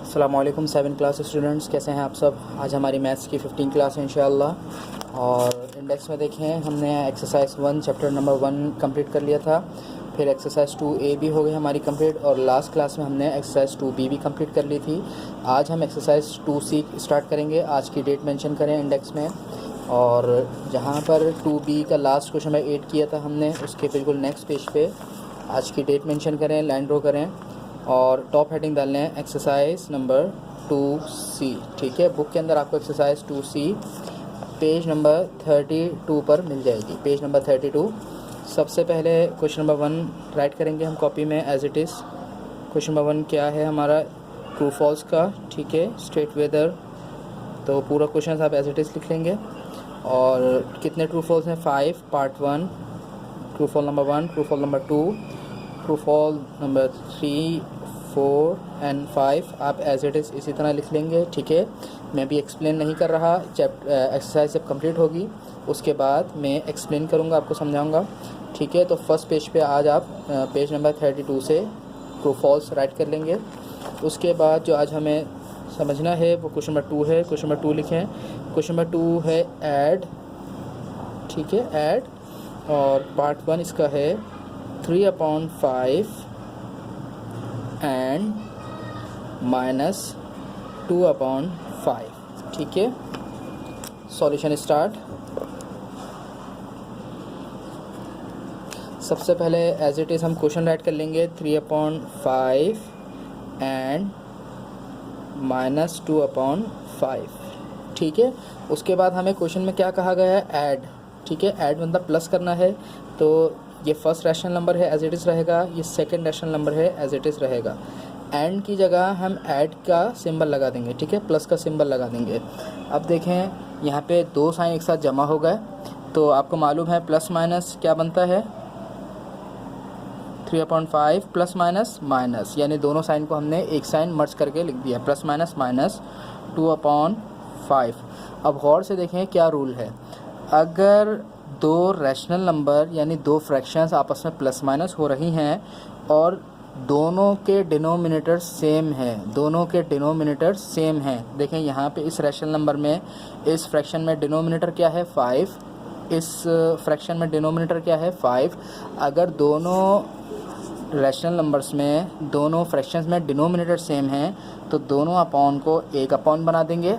अस्सलामुअलैकुम 7 class students, कैसे हैं आप सब। आज हमारी मैथ्स की 15 क्लास है इंशाअल्लाह। और इंडेक्स में देखें, हमने एक्सरसाइज 1 चैप्टर नंबर 1 कंप्लीट कर लिया था। फिर एक्सरसाइज 2A भी हो गई हमारी कंप्लीट, और लास्ट क्लास में हमने एक्सरसाइज 2B भी कंप्लीट कर ली थी। आज हम एक्सरसाइज 2C स्टार्ट करेंगे। आज की डेट मेंशन करें इंडेक्स में, और जहाँ पर 2B का लास्ट क्वेश्चन नंबर 8 किया था हमने, उसके बिल्कुल नेक्स्ट पेज पे आज की डेट मेंशन करें, लाइन ड्रॉ करें और टॉप हेडिंग डाल लें एक्सरसाइज नंबर 2C। ठीक है, बुक के अंदर आपको एक्सरसाइज 2C पेज नंबर 32 पर मिल जाएगी। Page number 32। सबसे पहले क्वेश्चन नंबर 1 राइट करेंगे हम कॉपी में as it is. Question number 1 क्या है हमारा, ट्रू फॉल्स का। ठीक है, स्टेट वेदर, तो पूरा क्वेश्चन आप एज इट इज़ लिख लेंगे। और कितने ट्रू फॉल्स हैं, 5। Part 1 true fall number 1, true fall number 2, true fall number 3, 4 and 5 आप एज इट इज़ इसी तरह लिख लेंगे। ठीक है, मैं भी एक्सप्लेन नहीं कर रहा। एक्सरसाइज जब कंप्लीट होगी उसके बाद मैं एक्सप्लेन करूँगा, आपको समझाऊँगा। ठीक है, तो फर्स्ट पेज पे आज आप पेज नंबर 32 से ट्रू फॉल्स राइट कर लेंगे। उसके बाद जो आज हमें समझना है वो क्वेश्चन नंबर 2 है। क्वेश्चन नंबर 2 लिखें। क्वेश्चन नंबर 2 है ऐड। ठीक है, ऐड, और पार्ट 1 इसका है 3/5 एंड -2/5। ठीक है, सॉल्यूशन स्टार्ट। सबसे पहले एज इट इज़ हम क्वेश्चन राइट कर लेंगे, 3/5 एंड -2/5। ठीक है, उसके बाद हमें क्वेश्चन में क्या कहा गया है, ऐड। ठीक है, ऐड मतलब प्लस करना है, तो ये फर्स्ट रैशनल नंबर है एज इट इज़ रहेगा, ये सेकंड रैशनल नंबर है एज इट इज़ रहेगा। एंड की जगह हम ऐड का सिंबल लगा देंगे। ठीक है, प्लस का सिंबल लगा देंगे। अब देखें, यहाँ पे दो साइन एक साथ जमा हो गए, तो आपको मालूम है प्लस माइनस क्या बनता है, 3/5 प्लस माइनस माइनस, यानी दोनों साइन को हमने एक साइन मर्ज करके लिख दिया, प्लस माइनस माइनस 2/5। अब गौर से देखें क्या रूल है। अगर दो रैशनल नंबर यानी दो फ्रैक्शंस आपस में प्लस माइनस हो रही हैं और दोनों के डिनोमिनेटर सेम हैं, दोनों के डिनोमिनेटर सेम हैं। देखें यहाँ पे इस रैशनल नंबर में, इस फ्रैक्शन में डिनोमिनेटर क्या है, 5। इस फ्रैक्शन में डिनोमिनेटर क्या है, 5। अगर दोनों रैशनल नंबर्स में, दोनों फ्रैक्शंस में डिनोमिनेटर सेम हैं, तो दोनों अपॉन को एक अपॉन बना देंगे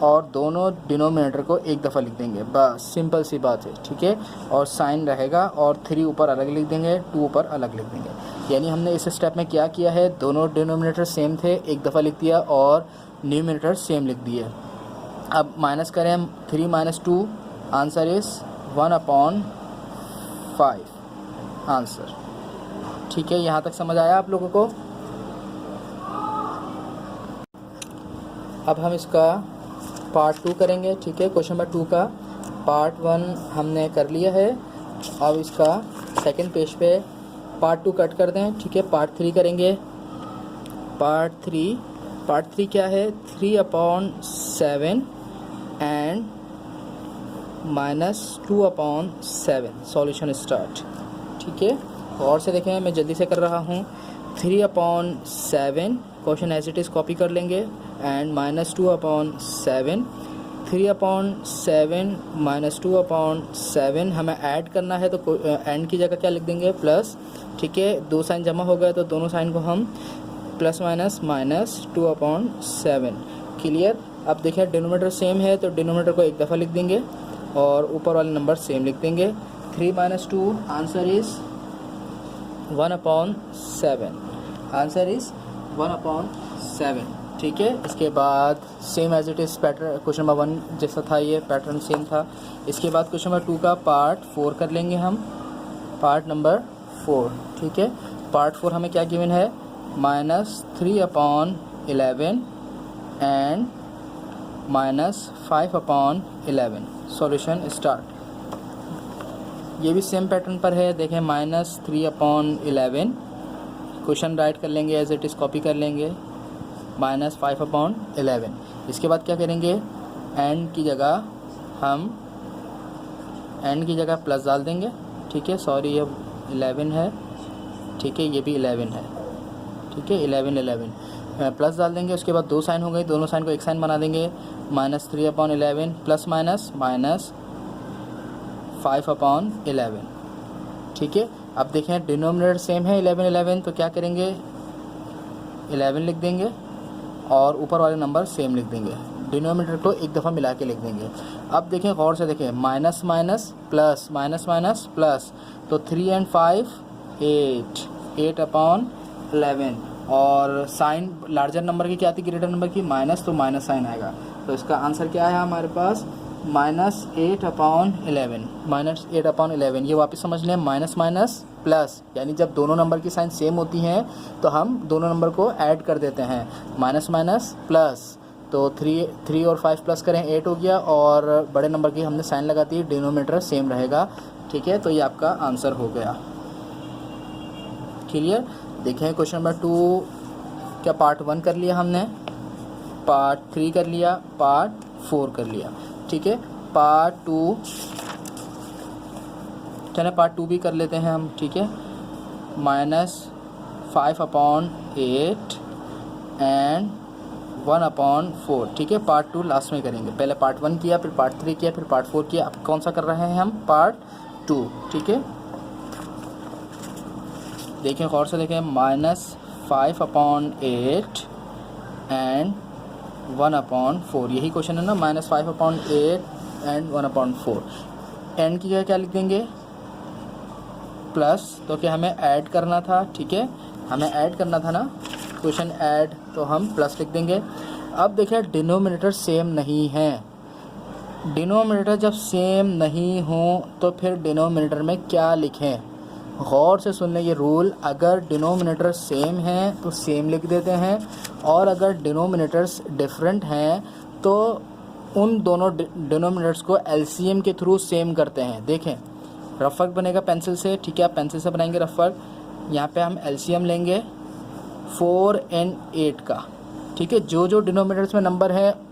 और दोनों डिनोमिनेटर को एक दफ़ा लिख देंगे, बस सिंपल सी बात है। ठीक है, और साइन रहेगा और 3 ऊपर अलग लिख देंगे, 2 ऊपर अलग लिख देंगे। यानी हमने इस स्टेप में क्या किया है, दोनों डिनोमिनेटर सेम थे, एक दफ़ा लिख दिया, और न्यूमिनेटर सेम लिख दिए। अब माइनस करें हम, 3 - 2, आंसर इज़ 1/5 आंसर। ठीक है, यहाँ तक समझ आया आप लोगों को। अब हम इसका पार्ट 2 करेंगे। ठीक है, क्वेश्चन नंबर 2 का पार्ट 1 हमने कर लिया है। अब इसका सेकंड पेज पे पार्ट 2 कट कर दें। ठीक है, पार्ट 3 करेंगे। पार्ट 3 क्या है, 3/7 एंड -2/7। Solution start. ठीक है, और से देखें, मैं जल्दी से कर रहा हूँ। 3/7 question as it is copy कर लेंगे, एंड -2/7। 3/7 -2/7 हमें ऐड करना है, तो एंड की जगह क्या लिख देंगे, प्लस। ठीक है, दो साइन जमा हो गए तो दोनों साइन को हम प्लस माइनस -2/7। क्लियर। अब देखें, डिनोमिनेटर सेम है तो डिनोमिनेटर को एक दफ़ा लिख देंगे और ऊपर वाले नंबर सेम लिख देंगे। 3 - 2 आंसर इज़ 1/7। Answer is 1/7। ठीक है, इसके बाद same as it is pattern, question number 1 जैसा था, ये पैटर्न सेम था। इसके बाद क्वेश्चन नंबर 2 का पार्ट 4 कर लेंगे हम, पार्ट नंबर 4। ठीक है, पार्ट 4 हमें क्या गिवन है, -3/11 एंड -5/11। Solution start. ये भी सेम पैटर्न पर है। देखें, -3/11 क्वेश्चन राइट कर लेंगे, एज इट इज़ कॉपी कर लेंगे, -5/11। इसके बाद क्या करेंगे, एंड की जगह प्लस डाल देंगे। ठीक है, सॉरी ये 11 है। ठीक है, ये भी 11 है। ठीक है, 11 प्लस डाल देंगे, उसके बाद 2 साइन हो गई, दोनों साइन को एक साइन बना देंगे, -3/11 प्लस माइनस -5/11। ठीक है, अब देखें डिनोमिनेटर सेम है 11 तो क्या करेंगे 11 लिख देंगे और ऊपर वाले नंबर सेम लिख देंगे, डिनोमिनेटर को एक दफ़ा मिला के लिख देंगे। अब देखें गौर से देखें, minus minus plus, minus minus plus, तो 3 और 5 8/11 और साइन लार्जर नंबर की क्या आती, ग्रेटर नंबर की माइनस, तो माइनस साइन आएगा। तो इसका आंसर क्या है हमारे पास -8/11। ये वापस समझ लें, माइनस माइनस प्लस, यानी जब दोनों नंबर की साइन सेम होती हैं तो हम दोनों नंबर को ऐड कर देते हैं, माइनस माइनस प्लस, तो 3 और 5 प्लस करें 8 हो गया, और बड़े नंबर की हमने साइन लगा दी, डिनोमिनेटर सेम रहेगा। ठीक है, तो ये आपका आंसर हो गया। क्लियर। देखें क्वेश्चन नंबर 2 क्या पार्ट 1 कर लिया हमने, पार्ट 3 कर लिया, पार्ट 4 कर लिया। ठीक है, पार्ट 2 चले पार्ट 2 भी कर लेते हैं हम। ठीक है, -5/8 एंड 1/4। ठीक है, पार्ट 2 लास्ट में करेंगे, पहले पार्ट 1 किया, फिर पार्ट 3 किया, फिर पार्ट 4 किया, अब कौन सा कर रहे हैं हम, पार्ट 2। ठीक है, देखें गौर से देखें, -5/8 एंड 1/4, यही क्वेश्चन है ना, -5/8 एंड 1/4। एंड की जगह क्या लिख देंगे, प्लस, तो क्या हमें ऐड करना था। ठीक है, हमें ऐड करना था ना, क्वेश्चन ऐड, तो हम प्लस लिख देंगे। अब देखिए डिनोमिनेटर सेम नहीं है, डिनोमिनेटर जब सेम नहीं हो तो फिर डिनोमिनेटर में क्या लिखें, गौर से सुन लें ये रूल। अगर डिनोमिनेटर सेम हैं तो सेम लिख देते हैं, और अगर डिनोमिनेटर्स डिफरेंट हैं तो उन दोनों डिनोमिनेटर्स को एलसीएम के थ्रू सेम करते हैं। देखें रफ वर्क बनेगा पेंसिल से। ठीक है, आप पेंसिल से बनाएंगे रफ वर्क। यहाँ पे हम एलसीएम लेंगे 4 और 8 का। ठीक है, जो जो डिनोमिनेटर्स में नंबर है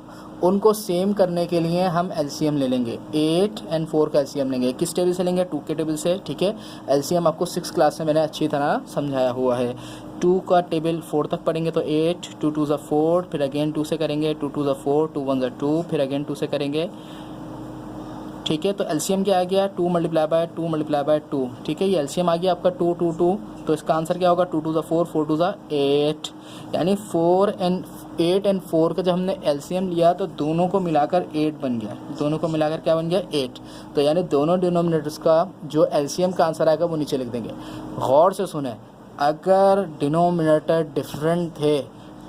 उनको सेम करने के लिए हम एलसीएम ले लेंगे, 8 और 4 का एलसीएम लेंगे। किस टेबल से लेंगे, 2 के टेबल से। ठीक है, एलसीएम आपको 6 क्लास में मैंने अच्छी तरह समझाया हुआ है। 2 का टेबल 4 तक पढ़ेंगे तो 8, 2 2 ज़ा 4, फिर अगेन 2 से करेंगे, 2 2 ज़ा 4, 2 1 ज़ा 2, फिर अगेन 2 से करेंगे। ठीक है, तो एलसीएम क्या आ गया, 2 मल्टीप्लाई बाय 2। ठीक है, ये एलसीएम आ गया आपका 2 2 2, तो इसका आंसर क्या होगा, 2 2 ज़ा 4, 4 2 ज़ा 8, यानी 8 और 4 का जब हमने एलसीएम लिया तो दोनों को मिलाकर 8 बन गया, दोनों को मिलाकर क्या बन गया, 8। तो यानी दोनों डिनोमिनेटर्स का जो एलसीएम का आंसर आएगा वो नीचे लिख देंगे। गौर से सुने, अगर डिनोमिनेटर डिफरेंट थे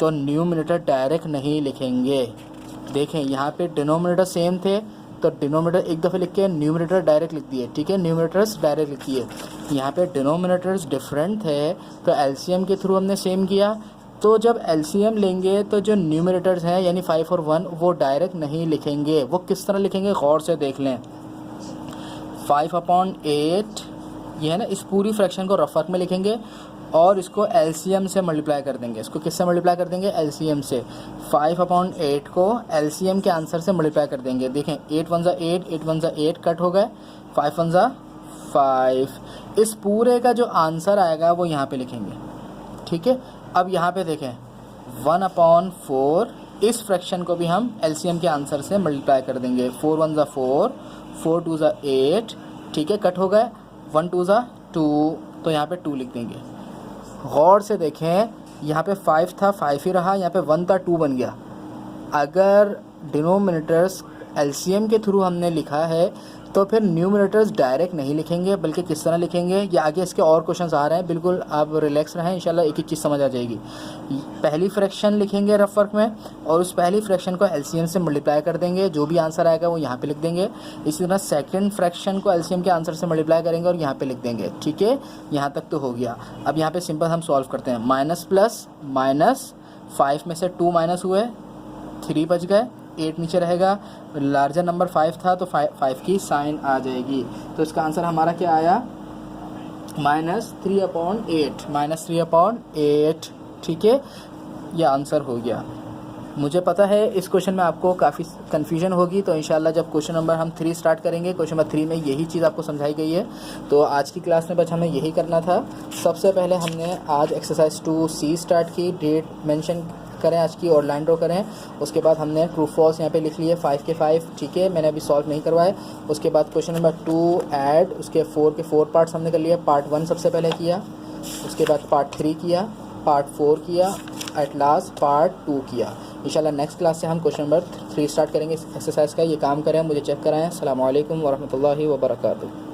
तो न्यूमिनेटर डायरेक्ट नहीं लिखेंगे। देखें यहाँ पे डिनोमिनेटर सेम थे तो डिनोमिनेटर एक दफ़े लिख के न्यूमिनेटर डायरेक्ट लिख दिए। ठीक है, न्यूमिनेटर्स डायरेक्ट लिख दिए। यहाँ पे डिनोमिनेटर्स डिफरेंट थे तो एलसीएम के थ्रू हमने सेम किया। तो जब एलसीएम लेंगे तो जो न्यूमिनेटर्स हैं यानी 5 और 1 वो डायरेक्ट नहीं लिखेंगे। वो किस तरह लिखेंगे, गौर से देख लें। 5/8 ये है ना, इस पूरी फ्रैक्शन को रफ वर्क में लिखेंगे और इसको एलसीएम से मल्टीप्लाई कर देंगे। इसको किससे मल्टीप्लाई कर देंगे, एलसीएम से। 5/8 को एलसीएम के आंसर से मल्टीप्लाई कर देंगे। देखें 8 1 ज़ा 8, 8 1 ज़ा 8 कट हो गए, 5 1 ज़ा 5। इस पूरे का जो आंसर आएगा वो यहाँ पे लिखेंगे। ठीक है, अब यहाँ पे देखें 1/4, इस फ्रैक्शन को भी हम एलसीएम के आंसर से मल्टीप्लाई कर देंगे। 4 1 ज़ा 4, 4 2 ज़ा 8। ठीक है, कट हो गए, 1 2 ज़ा 2, तो यहाँ पे 2 लिख देंगे। गौर से देखें, यहाँ पे 5 था, 5 ही रहा, यहाँ पे 1 था, 2 बन गया। अगर डिनोमिनेटर्स एलसीएम के थ्रू हमने लिखा है तो फिर न्यूमिनेटर्स डायरेक्ट नहीं लिखेंगे, बल्कि किस तरह लिखेंगे, ये आगे इसके और क्वेश्चंस आ रहे हैं। बिल्कुल आप रिलैक्स रहें, इंशाल्लाह एक एक चीज़ समझ आ जाएगी। पहली फ्रैक्शन लिखेंगे रफ वर्क में और उस पहली फ्रैक्शन को एलसीएम से मल्टीप्लाई कर देंगे, जो भी आंसर आएगा वो यहाँ पे लिख देंगे। इसी तरह सेकंड फ्रैक्शन को एलसीएम के आंसर से मल्टीप्लाई करेंगे और यहाँ पे लिख देंगे। ठीक है, यहाँ तक तो हो गया। अब यहाँ पे सिंपल हम सॉल्व करते हैं। माइनस प्लस माइनस, 5 में से 2 माइनस हुए, 3 बच गए, 8 नीचे रहेगा। लार्जर नंबर 5 था तो 5 की साइन आ जाएगी। तो इसका आंसर हमारा क्या आया, -3/8। ठीक है, यह आंसर हो गया। मुझे पता है इस क्वेश्चन में आपको काफ़ी कन्फ्यूजन होगी, तो इंशाल्लाह जब क्वेश्चन नंबर हम 3 स्टार्ट करेंगे, क्वेश्चन नंबर 3 में यही चीज़ आपको समझाई गई है। तो आज की क्लास में बस हमें यही करना था। सबसे पहले हमने आज एक्सरसाइज 2C स्टार्ट की, डेट मेंशन करें आज की और लाइन ड्रॉ करें। उसके बाद हमने ट्रू फॉल्स यहाँ पे लिख लिए 5 के 5, ठीक है, मैंने अभी सॉल्व नहीं करवाए। उसके बाद क्वेश्चन नंबर 2 ऐड, उसके 4 के 4 पार्ट्स हमने कर लिए। पार्ट 1 सबसे पहले किया, उसके बाद पार्ट 3 किया, पार्ट 4 किया, एट लास्ट पार्ट 2 किया। इंशाल्लाह नेक्स्ट क्लास से हम क्वेश्चन नंबर 3 स्टार्ट करेंगे इस एक्सरसाइज का। ये काम करें, मुझे चेक कराएं। अस्सलामु अलैकुम वरहमतुल्लाहि वबरकातुहू।